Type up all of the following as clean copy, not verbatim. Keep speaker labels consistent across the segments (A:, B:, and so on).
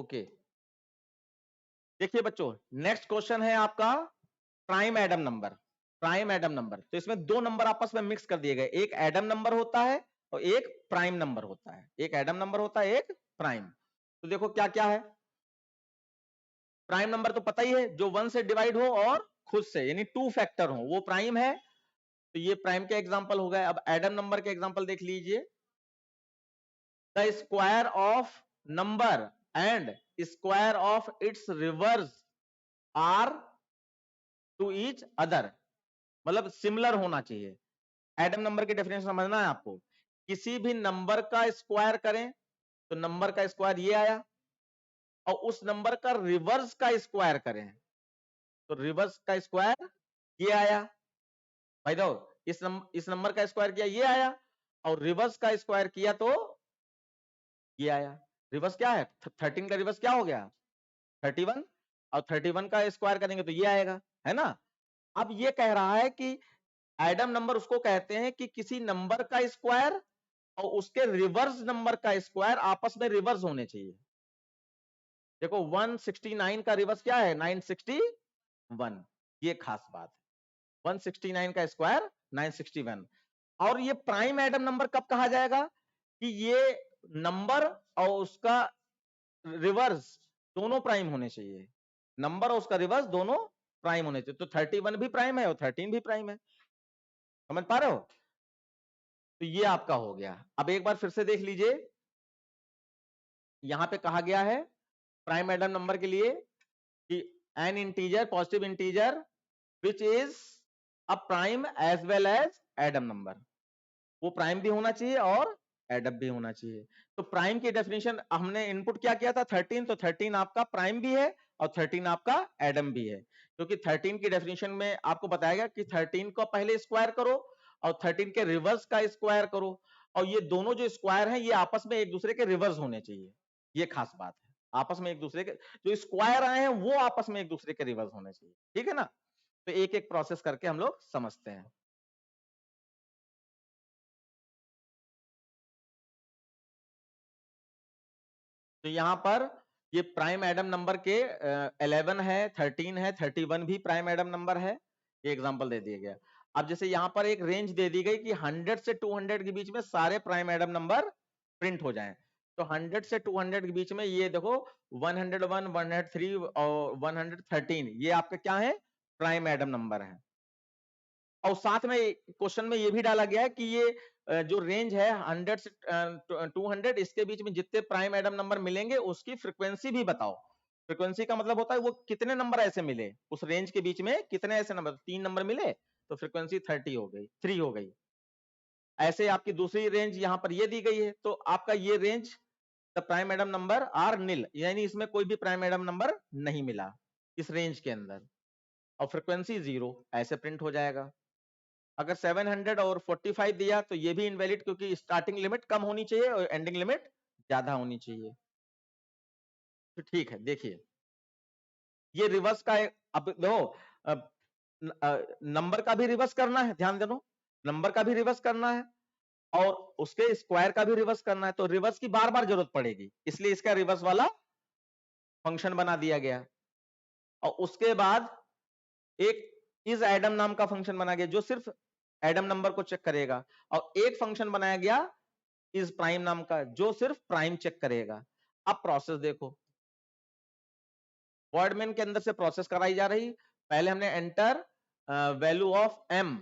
A: Okay, देखिए बच्चों, next question है आपका प्राइम एडम नंबर। प्राइम एडम नंबर, तो इसमें दो नंबर आपस में मिक्स कर दिए गए, एक एडम नंबर होता है और एक प्राइम नंबर होता है। एक एडम नंबर होता है, एक प्राइम। तो देखो क्या क्या है। प्राइम नंबर तो पता ही है, जो 1 से डिवाइड हो और खुद से, यानी 2 फैक्टर हो, वो प्राइम है। तो ये प्राइम के एग्जांपल हो गए। अब एडम नंबर के एग्जांपल देख लीजिए। The square of number and square of its reverse are to each other, मतलब सिमिलर होना चाहिए। एडम नंबर की डेफिनेशन समझना है आपको। किसी भी नंबर का स्क्वायर करें तो नंबर का स्क्वायर ये आया, और उस नंबर का रिवर्स का स्क्वायर करें तो रिवर्स का स्क्वायर ये आया। भाई दो, इस नंबर का स्क्वायर किया ये आया, और रिवर्स का स्क्वायर किया तो ये आया। रिवर्स क्या है? 13 का रिवर्स क्या हो गया? 31, और 31 का स्क्वायर करेंगे तो ये आएगा, है ना। अब ये कह रहा है कि एडम नंबर उसको कहते हैं कि किसी नंबर का स्क्वायर और उसके रिवर्स नंबर का स्क्वायर आपस में रिवर्स होने चाहिए। देखो 169 का रिवर्स क्या है? 961, ये खास बात है। 169 का स्क्वायर 961। और ये प्राइम एडम नंबर कब कहा जाएगा? कि ये नंबर और उसका रिवर्स दोनों प्राइम होने चाहिए। नंबर और उसका रिवर्स दोनों प्राइम होने चाहिए। तो 31 भी प्राइम है और 13 भी प्राइम है। समझ पा रहे हो? तो ये आपका हो गया। अब एक बार फिर से देख लीजिए, यहां पे कहा गया है प्राइम एडम नंबर के लिए कि an integer, positive integer which is a prime as well as Adam number, वो प्राइम भी होना चाहिए और एडम भी होना चाहिए। तो प्राइम की डेफिनेशन हमने इनपुट क्या किया था? 13, तो 13 आपका प्राइम भी है और 13 आपका एडम भी है। क्योंकि 13 की डेफिनेशन में आपको बताया गया कि 13 को पहले स्क्वायर करो और 13 के रिवर्स का स्क्वायर करो, और ये दोनों जो स्क्वायर हैं ये आपस में एक दूसरे के रिवर्स होने चाहिए। ये खास बात है, आपस में एक दूसरे के जो स्क्वायर आए हैं वो आपस में एक दूसरे के रिवर्स होने चाहिए। ठीक है ना। तो एक एक प्रोसेस करके हम लोग समझते हैं। तो यहां पर ये प्राइम एडम नंबर के 11 है, 13 है, 31 भी प्राइम एडम नंबर है। ये एग्जांपल दे दिया गया। अब जैसे यहां पर एक रेंज दे दी गई कि 100 से 200 के बीच में सारे प्राइम एडम नंबर प्रिंट हो जाएं। तो 100 से 200 के बीच में ये देखो 101, 103 और 113 ये आपके क्या है? प्राइम एडम नंबर है। और साथ में क्वेश्चन में ये भी डाला गया है कि ये जो रेंज है 100 से 200, इसके बीच में जितने प्राइम एडम नंबर मिलेंगे उसकी फ्रीक्वेंसी भी बताओ। फ्रीक्वेंसी का मतलब होता है वो कितने नंबर ऐसे मिले उस रेंज के बीच में, कितने ऐसे नंबर, 3 नंबर मिले तो फ्रीक्वेंसी 30 हो गई, 3 हो गई। ऐसे आपकी दूसरी रेंज यहां पर ये दी गई है, तो आपका ये रेंज द प्राइम एडम नंबर आर निल, यानी इसमें कोई भी प्राइम एडम नंबर नहीं मिला इस रेंज के अंदर, और फ्रीक्वेंसी 0 ऐसे प्रिंट हो जाएगा। अगर 700 और 45 दिया तो ये भी इनवैलिड, क्योंकि स्टार्टिंग लिमिट कम होनी चाहिए और एंडिंग लिमिट ज्यादा होनी चाहिए। तो ठीक है, देखिए ये रिवर्स का अब देखो, नंबर का भी रिवर्स करना है, ध्यान देना, नंबर का भी रिवर्स करना है और उसके स्क्वायर का भी रिवर्स करना है। तो रिवर्स की बार बार जरूरत पड़ेगी, इसलिए इसका रिवर्स वाला फंक्शन बना दिया गया। और उसके बाद एक इज एडम नाम का फंक्शन बना गया जो सिर्फ एडम नंबर को चेक करेगा, और एक फंक्शन बनाया गया इज प्राइम नाम का जो सिर्फ प्राइम चेक करेगा। अब प्रोसेस देखो, वर्डमेन के अंदर से प्रोसेस कराई जा रही। पहले हमने एंटर वैल्यू ऑफ एम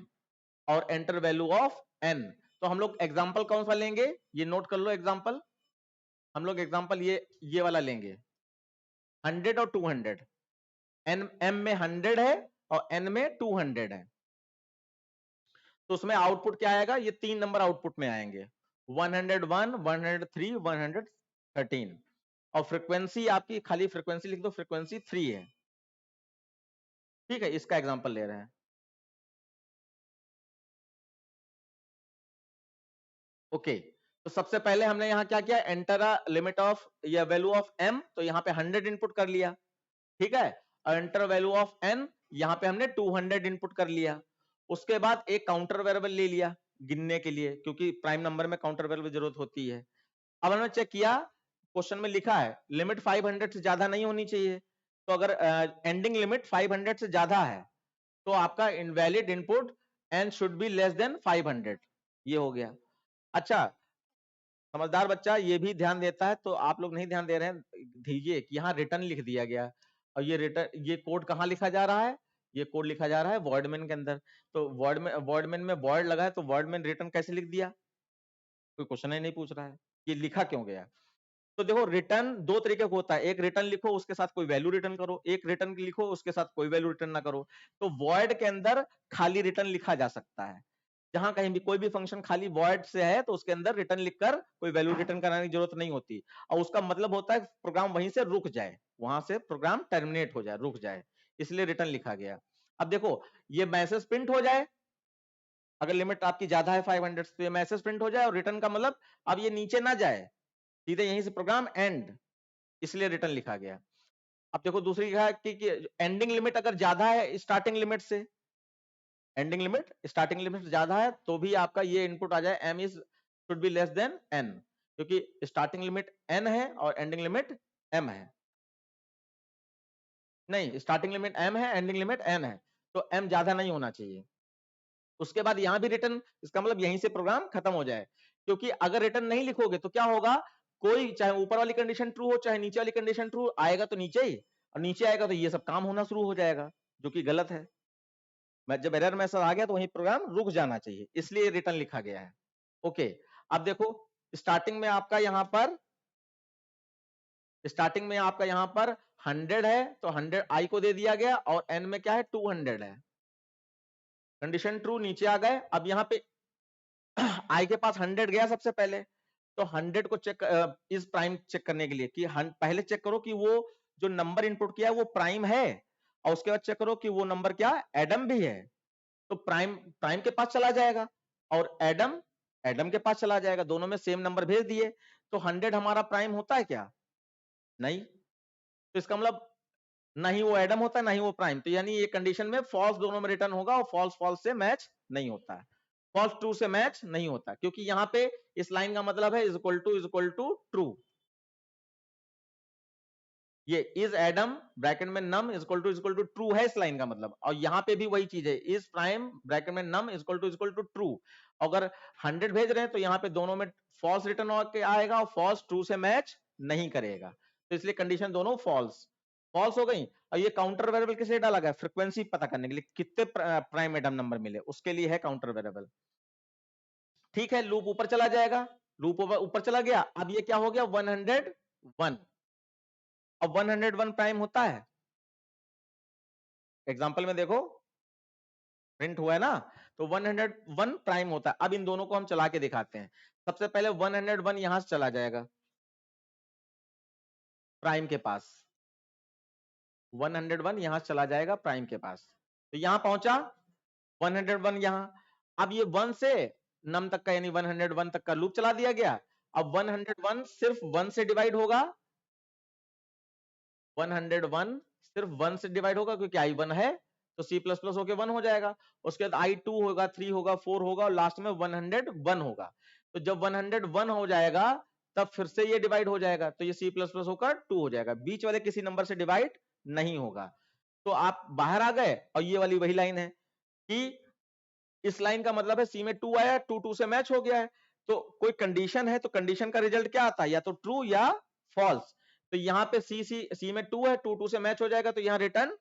A: और एंटर वैल्यू ऑफ एन। तो हम लोग एग्जांपल कौन सा लेंगे, ये नोट कर लो एग्जांपल। हम लोग एग्जांपल ये वाला लेंगे, 100 और 200। एन एम में 100 है और एन में 200 है। तो उसमें आउटपुट क्या आएगा? ये 3 नंबर आउटपुट में आएंगे, 101, 103, 113। और फ्रीक्वेंसी आपकी खाली फ्रीक्वेंसी लिख दो, फ्रीक्वेंसी 3 है। ठीक है, इसका एग्जांपल ले रहे हैं। ओके, तो सबसे पहले हमने यहां क्या किया? एंटर लिमिट ऑफ या वैल्यू ऑफ एम, तो यहां पे 100 इनपुट कर लिया। ठीक है, और एंटर वैल्यू ऑफ एन, यहां पे हमने 200 इनपुट कर लिया। उसके बाद एक काउंटर वेरिएबल ले लिया गिनने के लिए, क्योंकि प्राइम नंबर में काउंटर वेरिएबल जरूरत होती है। अब हमने चेक किया क्वेश्चन में लिखा है लिमिट 500 से ज्यादा नहीं होनी चाहिए, तो अगर एंडिंग लिमिट 500 से ज्यादा है तो आपका invalid input n should be less than 500, ये हो गया। अच्छा, समझदार बच्चा ये भी ध्यान देता है, तो आप लोग नहीं ध्यान दे रहे हैं, दीजिए कि यहाँ रिटर्न लिख दिया गया, और ये रिटर्न, ये कोड कहाँ लिखा जा रहा है, ये कोड लिखा जा रहा है वॉइड के अंदर। तो वॉइड में वॉइड लगा है, तो वॉइड रिटर्न कैसे लिख दिया, कोई क्वेश्चन ही नहीं पूछ रहा है, ये लिखा क्यों गया। तो देखो रिटर्न दो तरीके का होता है, एक रिटर्न लिखो उसके साथ कोई वैल्यू रिटर्न करो, एक रिटर्न लिखो उसके साथ कोई वैल्यू रिटर्न ना करो। तो वॉइड के अंदर खाली रिटर्न लिखा जा सकता है, जहां कहीं भी कोई भी फंक्शन खाली वॉइड से है तो उसके अंदर रिटर्न लिखकर कोई वैल्यू रिटर्न कराने की जरूरत नहीं होती, और उसका मतलब होता है प्रोग्राम वहीं से रुक जाए, वहां से प्रोग्राम टर्मिनेट हो जाए, रुक जाए, इसलिए रिटर्न लिखा गया। अब देखो ये मैसेज प्रिंट हो जाए, अगर लिमिट आपकी ज्यादा है 500 तो ये मैसेज प्रिंट हो जाए, और रिटर्न का मतलब अब ये नीचे ना जाए, सीधे यहीं से प्रोग्राम एंड, इसलिए रिटर्न लिखा गया। अब देखो दूसरी है कि एंडिंग लिमिट अगर ज्यादा है स्टार्टिंग लिमिट से, एंडिंग लिमिट स्टार्टिंग लिमिट से ज्यादा है तो भी आपका ये इनपुट आ जाए m is should be less then n, क्योंकि स्टार्टिंग लिमिट n है और एंडिंग लिमिट m है, नहीं स्टार्टिंग लिमिट m है, एंडिंग लिमिट n है, तो m ज्यादा नहीं होना चाहिए। उसके बाद यहां भी रिटर्न, इसका मतलब यहीं से प्रोग्राम खत्म हो जाए, क्योंकि अगर रिटर्न नहीं लिखोगे तो क्या होगा, कोई चाहे ऊपर वाली कंडीशन ट्रू हो चाहे नीचे वाली कंडीशन ट्रू, आएगा तो नीचे ही, और नीचे आएगा तो ये सब काम होना शुरू हो जाएगा, जो कि गलत है। मैं जब एरर मैसेज आ गया तो वही प्रोग्राम रुक जाना चाहिए, इसलिए रिटर्न लिखा गया है। ओके, अब देखो स्टार्टिंग में आपका यहां पर, स्टार्टिंग में आपका यहां पर 100 है, तो 100 आई को दे दिया गया, और एन में क्या है 200 है, कंडीशन ट्रू, नीचे आ गए। अब यहाँ पे आई के पास 100 गया सबसे पहले, तो 100 को चेक, इस प्राइम चेक करने के लिए कि पहले चेक करो कि वो जो नंबर इनपुट किया है वो प्राइम है, और उसके बाद चेक करो कि वो नंबर क्या एडम भी है, तो प्राइम प्राइम के पास चला जाएगा, और एडम एडम के पास चला जाएगा, दोनों में सेम नंबर भेज दिए, तो 100 हमारा प्राइम होता है क्या, नहीं, तो इसका मतलब नहीं वो एडम होता है नहीं वो प्राइम, तो यानी ये कंडीशन में फॉल्स दोनों में रिटर्न होगा, और फॉल्स फॉल्स से मैच नहीं होता है, फॉल्स ट्रू से मैच नहीं होता, क्योंकि यहां पे इस लाइन का मतलब है इज इक्वल टू ट्रू, ये इज एडम ब्रैकेट में नम इक्वल टू ट्रू है इस लाइन का मतलब, और यहां पे भी वही चीज है, इज प्राइम ब्रैकेट में नम इक्वल टू ट्रू। अगर 100 भेज रहे हैं तो यहाँ पे दोनों में फॉल्स रिटर्न होकर आएगा, और फॉल्स ट्रू से मैच नहीं करेगा, तो इसलिए कंडीशन दोनों फॉल्स फॉल्स हो गई। और ये काउंटर वेरिएबल किस लिए डाला गया, फ्रीक्वेंसी पता करने के लिए, कितने प्राइम एडम नंबर मिले उसके लिए है काउंटर वेरिएबल। ठीक है, लूप ऊपर चला जाएगा, लूप ऊपर चला गया, अब ये क्या हो गया 101, अब 101 प्राइम होता है, एग्जांपल में देखो प्रिंट हुआ है ना, तो 101 प्राइम होता है। अब इन दोनों को हम चला के दिखाते हैं, सबसे पहले 101 यहां से चला जाएगा प्राइम के पास, 101 यहां से चला जाएगा प्राइम के पास, तो यहां पहुंचा 101 यहां, अब ये 1 से नम तक का यानी 101 तक का लूप चला दिया गया। अब 101 सिर्फ 1 से डिवाइड होगा, 101 सिर्फ 1 से डिवाइड होगा क्योंकि आई 1 है, तो सी प्लस प्लस होकर 1 हो जाएगा, उसके बाद आई 2 होगा, 3 होगा, 4 होगा, और लास्ट में 101 होगा। तो जब 101 हो जाएगा तब फिर से ये डिवाइड हो जाएगा, तो ये सी प्लस प्लस होकर 2 हो जाएगा, बीच वाले किसी नंबर से डिवाइड नहीं होगा। तो आप बाहर आ गए, और ये वाली वही लाइन है कि इस लाइन का मतलब है सी में 2 आया, 2 से मैच हो गया है, तो कोई कंडीशन है तो कंडीशन का रिजल्ट क्या आता है, या तो ट्रू या फॉल्स, तो यहाँ पे सी में 2 है, 2 से मैच हो जाएगा, तो यहाँ रिटर्न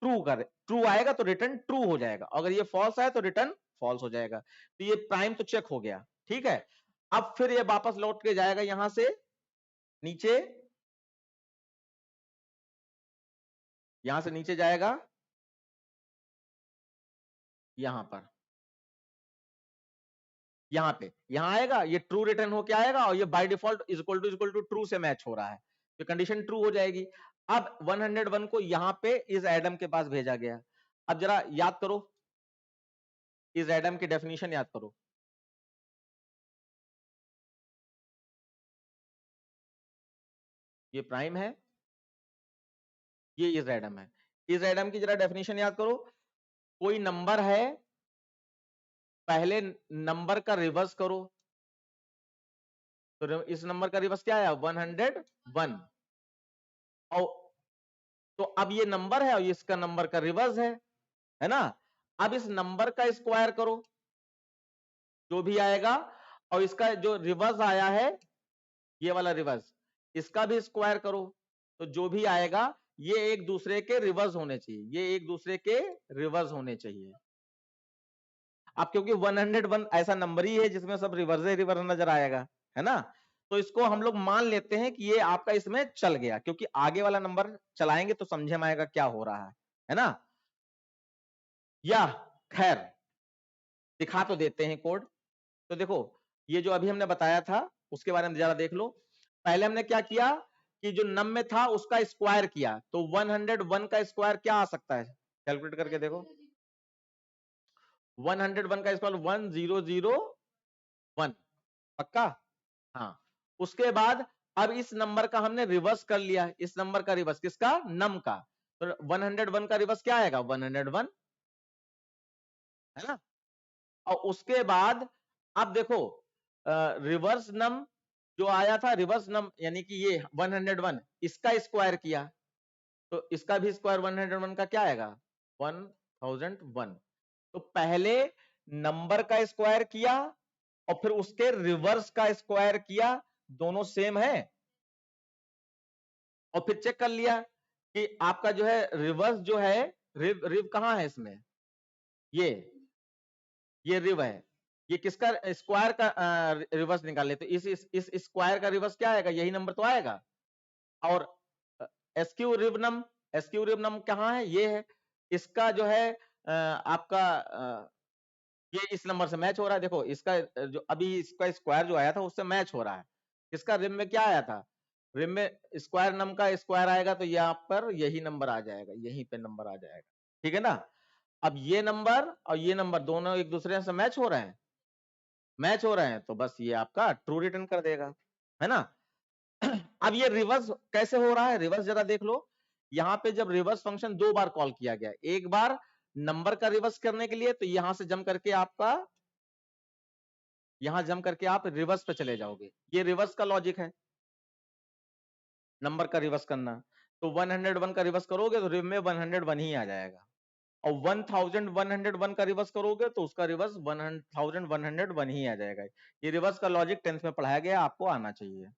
A: ट्रू आएगा, तो रिटर्न ट्रू हो जाएगा, अगर ये फॉल्स आया तो रिटर्न फॉल्स हो जाएगा, तो ये प्राइम तो चेक हो गया। ठीक है, अब फिर ये वापस लौट के जाएगा यहां से नीचे, यहां से नीचे जाएगा यहां पर, यहां पे यहां आएगा, ये ट्रू रिटर्न होके आएगा, और ये by default equal to true से मैच हो रहा है, तो कंडीशन ट्रू हो जाएगी। अब 101 को यहां पे इस एडम के पास भेजा गया, अब जरा याद करो, इस एडम की डेफिनेशन याद करो, ये प्राइम है, ये इस एडम है, इस एडम की जरा डेफिनेशन याद करो, कोई नंबर है, पहले नंबर का रिवर्स करो, तो इस नंबर का रिवर्स क्या आया 101। और तो अब ये नंबर है और इसका नंबर का रिवर्स है ना। अब इस नंबर का स्क्वायर करो जो भी आएगा, और इसका जो रिवर्स आया है ये वाला रिवर्स, इसका भी स्क्वायर करो तो जो भी आएगा ये एक दूसरे के रिवर्स होने चाहिए, ये एक दूसरे के रिवर्स होने चाहिए। अब क्योंकि 101 ऐसा नंबर ही है जिसमें सब रिवर्स रिवर्स नजर आएगा, है ना, तो इसको हम लोग मान लेते हैं कि ये आपका इसमें चल गया, क्योंकि आगे वाला नंबर चलाएंगे तो समझे में आएगा क्या हो रहा है ना। या खैर दिखा तो देते हैं कोड। तो देखो ये जो अभी हमने बताया था उसके बारे में जरा देख लो। पहले हमने क्या किया कि जो नम में था उसका स्क्वायर किया, तो 101 का स्क्वायर क्या आ सकता है, कैलकुलेट करके देखो। 101 का स्क्वायर 1001, पक्का। हाँ, उसके बाद अब इस नंबर का हमने रिवर्स कर लिया, इस नंबर का रिवर्स किसका, नम का, तो 101 का रिवर्स क्या आएगा 101, है ना। और उसके बाद अब देखो रिवर्स नम जो आया था, रिवर्स नम यानी कि ये 101 इसका स्क्वायर किया, तो इसका भी स्क्वायर 101 का क्या आएगा 1001। तो पहले नंबर का स्क्वायर किया और फिर उसके रिवर्स का स्क्वायर किया, दोनों सेम है, और फिर चेक कर लिया कि आपका जो है रिवर्स जो है, रिव कहां है इसमें, ये रिव है, ये किसका स्क्वायर का रिवर्स निकाल ले, तो इस स्क्वायर का रिवर्स क्या आएगा, यही नंबर तो आएगा। और एसक्यू रिवनम, एसक्यू रिवनम कहां है, ये है, इसका जो है आपका ये इस नंबर से मैच हो रहा है, देखो इसका जो अभी इसका स्क्वायर जो आया था उससे मैच हो रहा है। इसका रिम में क्या आया था, रिम में स्क्वायर नम का स्क्वायर आएगा तो यहाँ पर यही नंबर आ जाएगा, यहीं पे नंबर आ जाएगा, ठीक है ना। अब ये नंबर और ये नंबर दोनों एक दूसरे से मैच हो रहे हैं, मैच हो रहे हैं, तो बस ये आपका ट्रू रिटर्न कर देगा, है ना। अब ये रिवर्स कैसे हो रहा है, रिवर्स जरा देख लो। यहाँ पे जब रिवर्स फंक्शन दो बार कॉल किया गया, एक बार नंबर का रिवर्स करने के लिए, तो यहां से जम करके आपका यहां जम करके आप रिवर्स पे चले जाओगे, ये रिवर्स का लॉजिक है, नंबर का रिवर्स करना। तो 101 का रिवर्स करोगे तो रिव में 101 ही आ जाएगा, और 1101 का रिवर्स करोगे तो उसका रिवर्स 1101 ही आ जाएगा। ये रिवर्स का लॉजिक 10th में पढ़ाया गया, आपको आना चाहिए।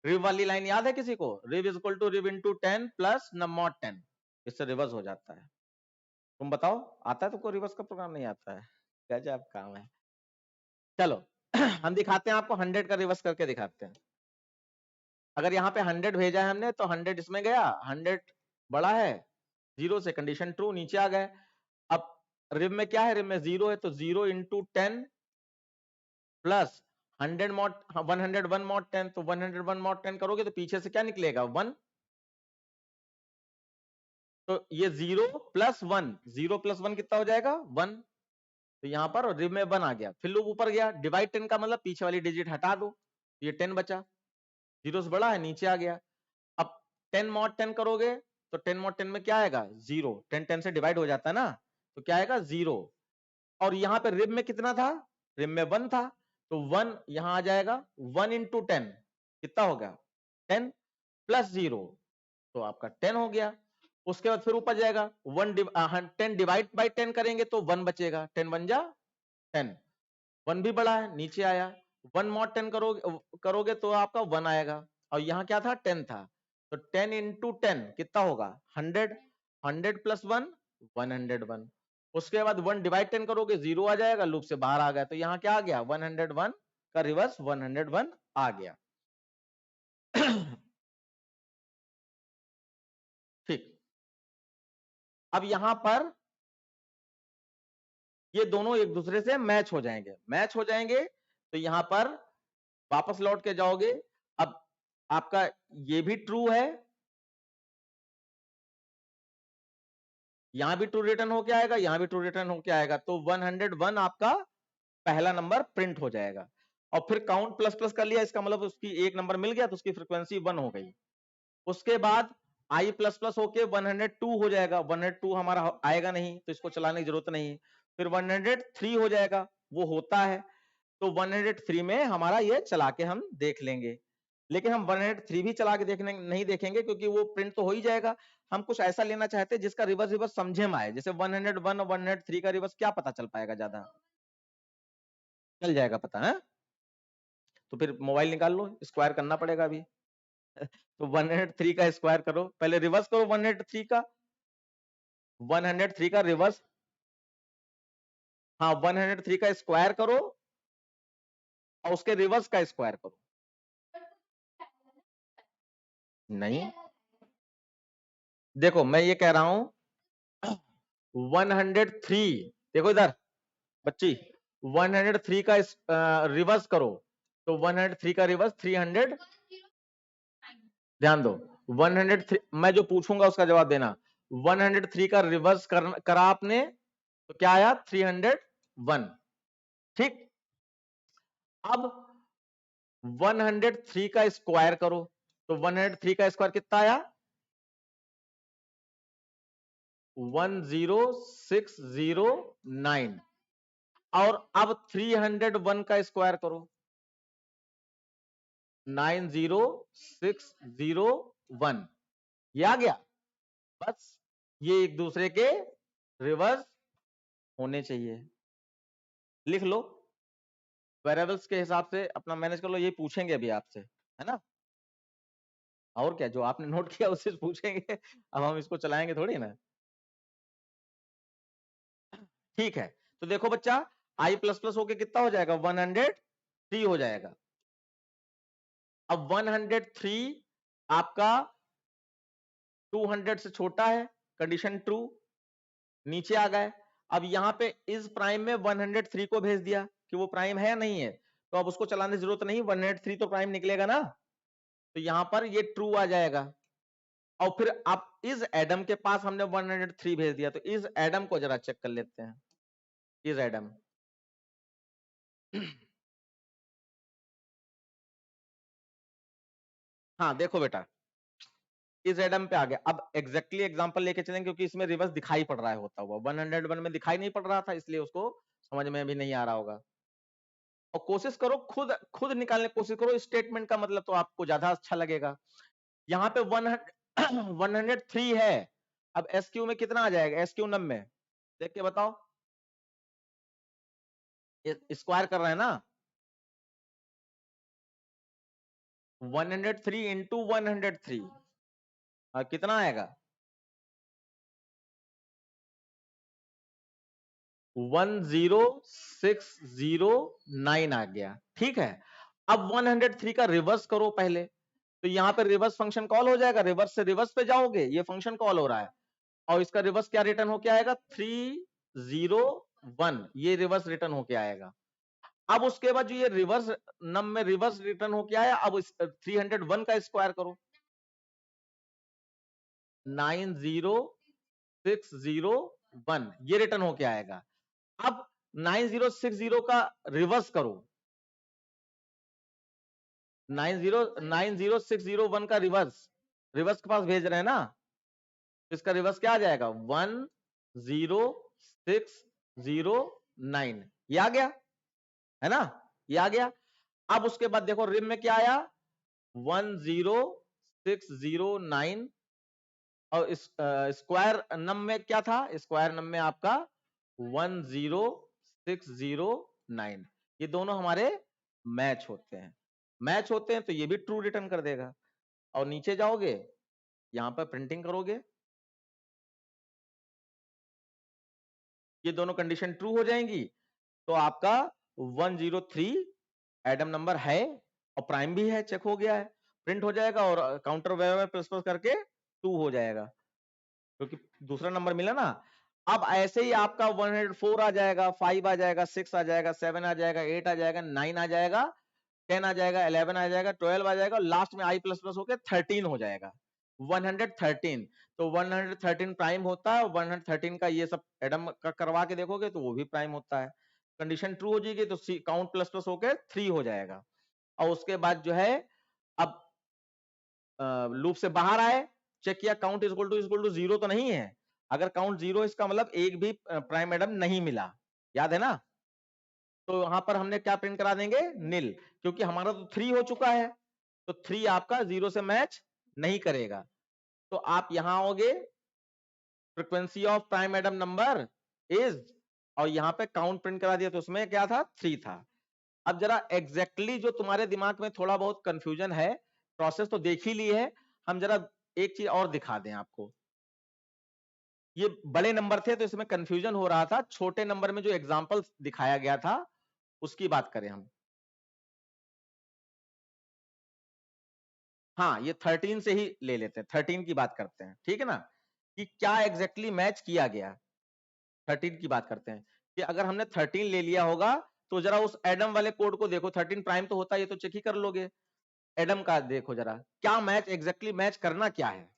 A: रिव वाली लाइन याद है किसी को, रिव इज इक्वल टू रिव इंटू 10 प्लस नमॉट 10, इससे रिवर्स हो जाता है। तुम बताओ आता है तुमको, रिवर्स का प्रोग्राम नहीं आता है, गजब काम है। चलो हम दिखाते हैं आपको 100 का रिवर्स करके दिखाते हैं। अगर यहाँ पे 100 भेजा है हमने तो 100 इसमें गया, 100 बड़ा है 0 से, कंडीशन ट्रू, नीचे आ गए। अब रिव में क्या है, रिव में 0 है, तो 0 इंटू 10 प्लस 100 मॉड 101 मॉड 10, तो 101 मॉड 10 करोगे तो पीछे से क्या निकलेगा 1, तो ये 0 प्लस 1, 0 प्लस 1 कितना हो जाएगा 1, तो यहाँ पर रिव में 1 आ गया, फिर लूप ऊपर गया, डिवाइड 10 का मतलब पीछे वाली डिजिट हटा दो, ये 10 बचा, 0 से बड़ा है नीचे आ गया। अब 10 मॉड 10 करोगे तो 10 मॉड 10 में क्या आएगा 0, 10 10 से डिवाइड हो जाता है ना, तो क्या आएगा 0, और यहाँ पे रिब में कितना था, रिब में 1 था, तो 1 यहाँ आ जाएगा, 1 इंटू 10 कितना हो गया 10 प्लस 0, तो आपका 10 हो गया। उसके बाद फिर ऊपर जाएगा 10 डिवाइड बाई 10 करेंगे तो 1 बचेगा, 10 1 जा 10, 1 भी बड़ा है नीचे आया, 1 मॉड 10 करोगे तो आपका 1 आएगा, और यहाँ क्या था 10 था, तो 10 इंटू 10 कितना होगा 100, 100 प्लस 1 101, उसके बाद 1 डिवाइड 10 करोगे 0 आ जाएगा, लूप से बाहर आ गया, तो यहाँ क्या आ गया 101 का रिवर्स 101 आ गया। ठीक, अब यहां पर ये दोनों एक दूसरे से मैच हो जाएंगे, मैच हो जाएंगे तो यहां पर वापस लौट के जाओगे। अब आपका ये भी ट्रू है, यहां भी ट्रू रिटर्न होके आएगा, यहां भी ट्रू रिटर्न होके आएगा, तो 101 आपका पहला नंबर प्रिंट हो जाएगा। और फिर काउंट प्लस प्लस कर लिया, इसका मतलब उसकी एक नंबर मिल गया तो उसकी फ्रीक्वेंसी 1 हो गई। उसके बाद आई प्लस प्लस होके 102 हो जाएगा, 102 हमारा आएगा नहीं तो इसको चलाने की जरूरत नहीं है। फिर 103 हो जाएगा, वो होता है। तो 103 में हमारा ये चला के हम देख लेंगे, लेकिन हम 103 भी चला के देखने नहीं देखेंगे क्योंकि वो प्रिंट तो हो ही जाएगा। हम कुछ ऐसा लेना चाहते हैं जिसका रिवर्स रिवर्स समझे में आए, जैसे 101 और 103 का रिवर्स क्या पता चल पाएगा, ज्यादा चल जाएगा पता है, तो फिर मोबाइल निकाल लो, स्क्वायर करना पड़ेगा अभी। तो 103 का स्क्वायर करो, पहले रिवर्स करो 103 का, 103 का रिवर्स, हाँ 103 का स्क्वायर करो और उसके रिवर्स का स्क्वायर करो। नहीं, देखो मैं ये कह रहा हूं 103, देखो इधर बच्ची, 103 का रिवर्स करो, तो 103 का रिवर्स 300, ध्यान दो 103, मैं जो पूछूंगा उसका जवाब देना। 103 का रिवर्स करा आपने तो क्या आया 301, ठीक। अब 103 का स्क्वायर करो, तो 103 का स्क्वायर कितना आया 10609, और अब 301 का स्क्वायर करो 90601, ये आ गया। बस ये एक दूसरे के रिवर्स होने चाहिए, लिख लो वेरिएबल्स के हिसाब से अपना मैनेज कर लो, ये पूछेंगे अभी आपसे, है ना, और क्या जो आपने नोट किया उससे पूछेंगे, अब हम इसको चलाएंगे थोड़ी ना, ठीक है। तो देखो बच्चा i प्लस प्लस होके कितना हो जाएगा 103 हो जाएगा। अब 103 आपका 200 से छोटा है, कंडीशन ट्रू, नीचे आ गए। अब यहां पे इस प्राइम में 103 को भेज दिया कि वो प्राइम है या नहीं है, तो अब उसको चलाने की जरूरत नहीं, 103 तो प्राइम निकलेगा ना, तो यहां पर ये ट्रू आ जाएगा। और फिर आप इस एडम के पास हमने 103 भेज दिया, तो इस एडम को जरा चेक कर लेते हैं, इस एडम हाँ देखो बेटा इस एडम पे आ गया। अब एग्जैक्टली एग्जांपल लेके चलेंगे क्योंकि इसमें रिवर्स दिखाई पड़ रहा है होता हुआ, 101 में दिखाई नहीं पड़ रहा था इसलिए उसको समझ में भी नहीं आ रहा होगा। और कोशिश करो खुद खुद निकालने की कोशिश करो स्टेटमेंट का मतलब, तो आपको ज्यादा अच्छा लगेगा। यहाँ पे 103 है, अब एसक्यू में कितना आ जाएगा, एसक्यू नम में देख के बताओ, स्क्वायर कर रहे हैं ना, 103 इंटू 103 कितना आएगा 10609 आ गया, ठीक है। अब 103 का रिवर्स करो पहले, तो यहां पर रिवर्स फंक्शन कॉल हो जाएगा, रिवर्स से रिवर्स पे जाओगे, ये फंक्शन कॉल हो रहा है, और इसका रिवर्स क्या रिटर्न होके आएगा 301, ये रिवर्स रिटर्न होके आएगा। अब उसके बाद जो ये रिवर्स नम में रिवर्स रिटर्न होके आया, अब 301 का स्क्वायर करो, 90601, ये रिटर्न होके आएगा। अब 9060 का रिवर्स करो, 90601 का रिवर्स, रिवर्स के पास भेज रहे हैं ना, इसका रिवर्स क्या आ जाएगा 10609, ये आ गया है ना, ये आ गया। अब उसके बाद देखो रिम में क्या आया 10609, और स्क्वायर नम में क्या था, स्क्वायर नम में आपका 10609, ये दोनों हमारे मैच होते हैं, मैच होते हैं तो ये भी ट्रू रिटर्न कर देगा। और नीचे जाओगे यहां पर प्रिंटिंग करोगे, ये दोनों कंडीशन ट्रू हो जाएंगी, तो आपका 103 एडम नंबर है और प्राइम भी है, चेक हो गया है, प्रिंट हो जाएगा और काउंटर वेरिएबल प्लस प्लस करके 2 हो जाएगा क्योंकि दूसरा नंबर मिला ना। अब ऐसे ही आपका 104 आ जाएगा, 5 आ जाएगा, 6 आ जाएगा, 7 आ जाएगा, 8 आ जाएगा, 9 आ जाएगा, 10 आ जाएगा, 11 आ जाएगा, 12 आ जाएगा, लास्ट में आई प्लस प्लस होकर 13 हो जाएगा, 113। तो 113 प्राइम होता है, और 113 का ये सब एडम का करवा के देखोगे तो वो भी प्राइम होता है। कंडीशन ट्रू हो जाएगी तो काउंट प्लस प्लस होकर 3 हो जाएगा। और उसके बाद जो है अब लूप से बाहर आए, चेक किया काउंट इक्वल टू 0 तो नहीं है, अगर काउंट 0 इसका मतलब एक भी प्राइम एडम नहीं मिला, याद है ना, तो वहां पर हमने क्या प्रिंट करा देंगे, नील, क्योंकि हमारा तो 3 हो चुका है, तो 3 आपका 0 से मैच नहीं करेगा। तो आप यहां आओगे, फ्रीक्वेंसी ऑफ प्राइम एडम नंबर इज, और यहां पे काउंट प्रिंट करा दिया, तो उसमें क्या था, 3 था। अब जरा एग्जैक्टली जो तुम्हारे दिमाग में थोड़ा बहुत कंफ्यूजन है, प्रोसेस तो देख ही ली है, हम जरा एक चीज और दिखा दें आपको। ये बड़े नंबर थे तो इसमें कंफ्यूजन हो रहा था, छोटे नंबर में जो एग्जांपल दिखाया गया था उसकी बात करें हम। हाँ, ये 13 से ही ले लेते हैं, 13 की बात करते हैं, ठीक है ना, कि क्या एग्जैक्टली मैच किया गया। 13 की बात करते हैं कि अगर हमने 13 ले लिया होगा तो जरा उस एडम वाले कोड को देखो, 13 प्राइम तो होता है, ये तो चेक ही कर लोगे। एडम का देखो जरा, क्या मैच एग्जैक्टली मैच करना क्या है,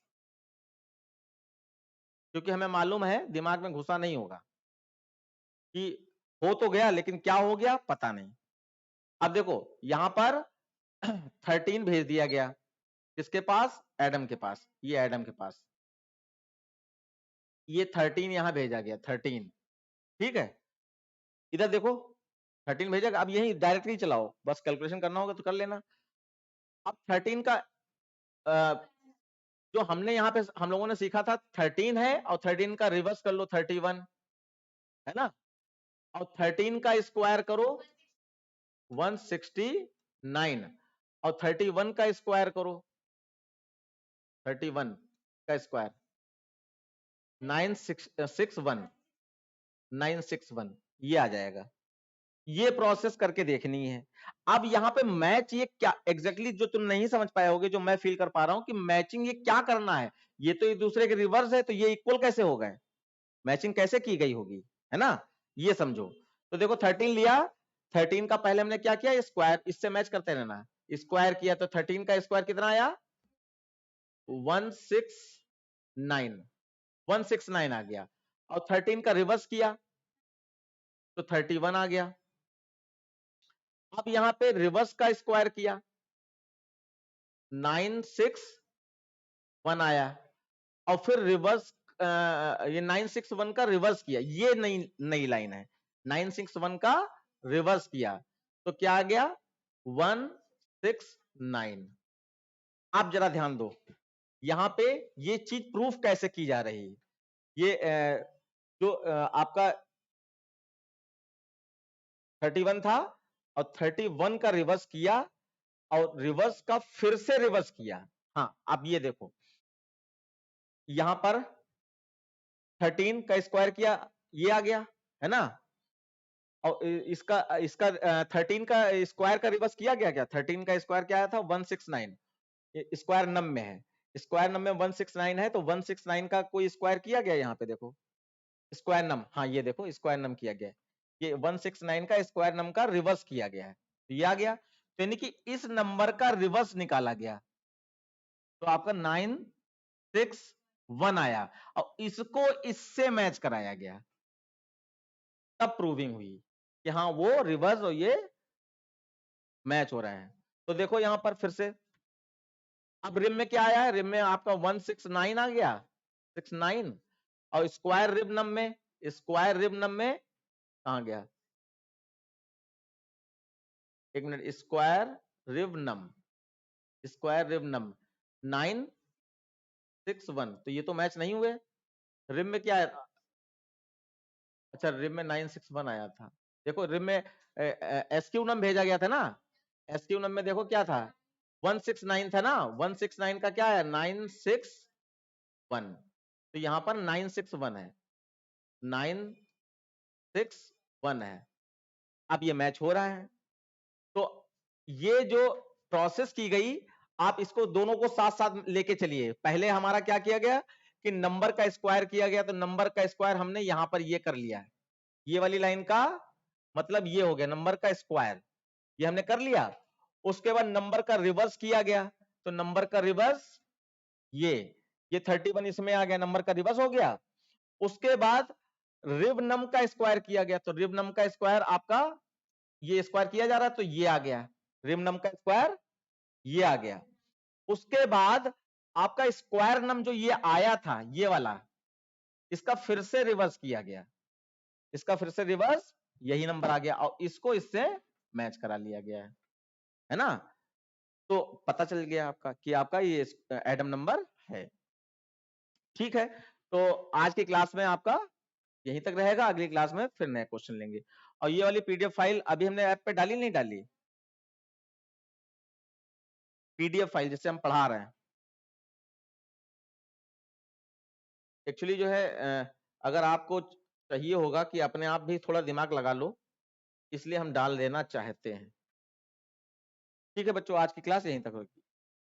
A: क्योंकि हमें मालूम है दिमाग में घुसा नहीं होगा कि हो तो गया लेकिन क्या हो गया पता नहीं। अब देखो यहां पर 13 भेज दिया गया, किसके पास, एडम के पास, ये एडम के पास, ये 13 यहां भेजा गया, 13, ठीक है। इधर देखो 13 भेजा, अब यही डायरेक्टली चलाओ, बस कैलकुलेशन करना होगा तो कर लेना। अब 13 का जो हमने यहाँ पे हम लोगों ने सीखा था 13 है, और 13 का रिवर्स कर लो 31, है ना, और 13 का स्क्वायर करो 169, और 31 का स्क्वायर करो, 31 का स्क्वायर 961, 961 ये आ जाएगा। ये प्रोसेस करके देखनी है। अब यहाँ पे मैच ये क्या एग्जैक्टली जो तुम नहीं समझ पाए होगे, जो मैं फील कर पा रहा हूं कि मैचिंग ये क्या करना है, ये तो एक दूसरे के रिवर्स है, तो ये इक्वल कैसे हो गए, मैचिंग कैसे की गई होगी, है ना, ये समझो। तो देखो 13 लिया, 13 का पहले हमने क्या किया, स्क्वायर, इससे मैच करते रहना, स्क्वायर किया तो 13 का स्क्वायर कितना आया, 169, 169 आ गया, और 13 का रिवर्स किया तो 31 आ गया। अब यहां पे रिवर्स का स्क्वायर किया 961 आया, और फिर रिवर्स ये 961 का रिवर्स किया, ये नई नई लाइन है, 961 का रिवर्स किया तो क्या आ गया 169। आप जरा ध्यान दो यहां पे ये चीज प्रूफ कैसे की जा रही है। ये जो आपका 31 था और 31 का रिवर्स किया और रिवर्स का फिर से रिवर्स किया। हाँ अब ये देखो यहां पर 13 का स्क्वायर किया, ये आ गया, है ना, और इसका इसका 13 का स्क्वायर का रिवर्स किया गया, क्या 13 का स्क्वायर क्या आया था 169, स्क्वायर नम में है, स्क्वायर नम में 169 है, तो 169 का कोई स्क्वायर किया गया, यहाँ पे देखो स्क्वायर नम, हाँ ये देखो स्क्वायर नम किया गया, ये 169 का स्क्वायर नम का रिवर्स किया गया है, तो ये आ गया, तो यानी कि इस नंबर का रिवर्स निकाला गया, तो आपका 961 आया, और इसको इससे मैच कराया गया, तब प्रूविंग हुई कि हाँ वो रिवर्स और ये मैच हो रहे हैं। तो देखो यहां पर फिर से, अब रिम में क्या आया है, रिम में आपका 169 आ गया, 69, और स्क्वायर रिब नम में, स्क्वायर रिब नम में कहां गया, एक मिनट, स्क्वायर रिब नम, स्क्वायर रिब नम 961, तो ये तो मैच नहीं हुए, रिम में क्या है, अच्छा रिम में 961 आया था, देखो रिम में एसक्यू नम भेजा गया था ना, एसक्यू नम में देखो क्या था 169 था ना, 169 का क्या है 961, तो यहां पर 961 है, 961 है, अब ये मैच हो रहा है। तो ये जो प्रोसेस की गई, आप इसको दोनों को साथ साथ लेके चलिए, पहले हमारा क्या किया गया कि नंबर का स्क्वायर किया गया, तो नंबर का स्क्वायर हमने यहां पर ये कर लिया है, ये वाली लाइन का मतलब ये हो गया नंबर का स्क्वायर, ये हमने कर लिया, उसके बाद नंबर का रिवर्स किया गया, तो नंबर का रिवर्स ये 31 इसमें आ गया, नंबर का रिवर्स हो गया, उसके बाद रिब नम का स्क्वायर किया गया, तो रिब नम का स्क्वायर आपका ये स्क्वायर किया जा रहा है, तो ये आ गया, रिब नम का स्क्वायर ये आ गया, उसके बाद आपका स्क्वायर नम जो ये आया था ये वाला, इसका फिर से रिवर्स किया गया, इसका फिर से रिवर्स यही नंबर आ गया और इसको इससे मैच करा लिया गया है ना। तो पता चल गया आपका कि आपका ये एटम नंबर है। ठीक है, तो आज की क्लास में आपका यहीं तक रहेगा, अगली क्लास में फिर नए क्वेश्चन लेंगे। और ये वाली पीडीएफ फाइल अभी हमने ऐप पे डाली नहीं डाली, पीडीएफ फाइल जिससे हम पढ़ा रहे हैं, एक्चुअली जो है अगर आपको चाहिए होगा कि अपने आप भी थोड़ा दिमाग लगा लो, इसलिए हम डाल देना चाहते हैं। ठीक है बच्चों, आज की क्लास यहीं तक होगी।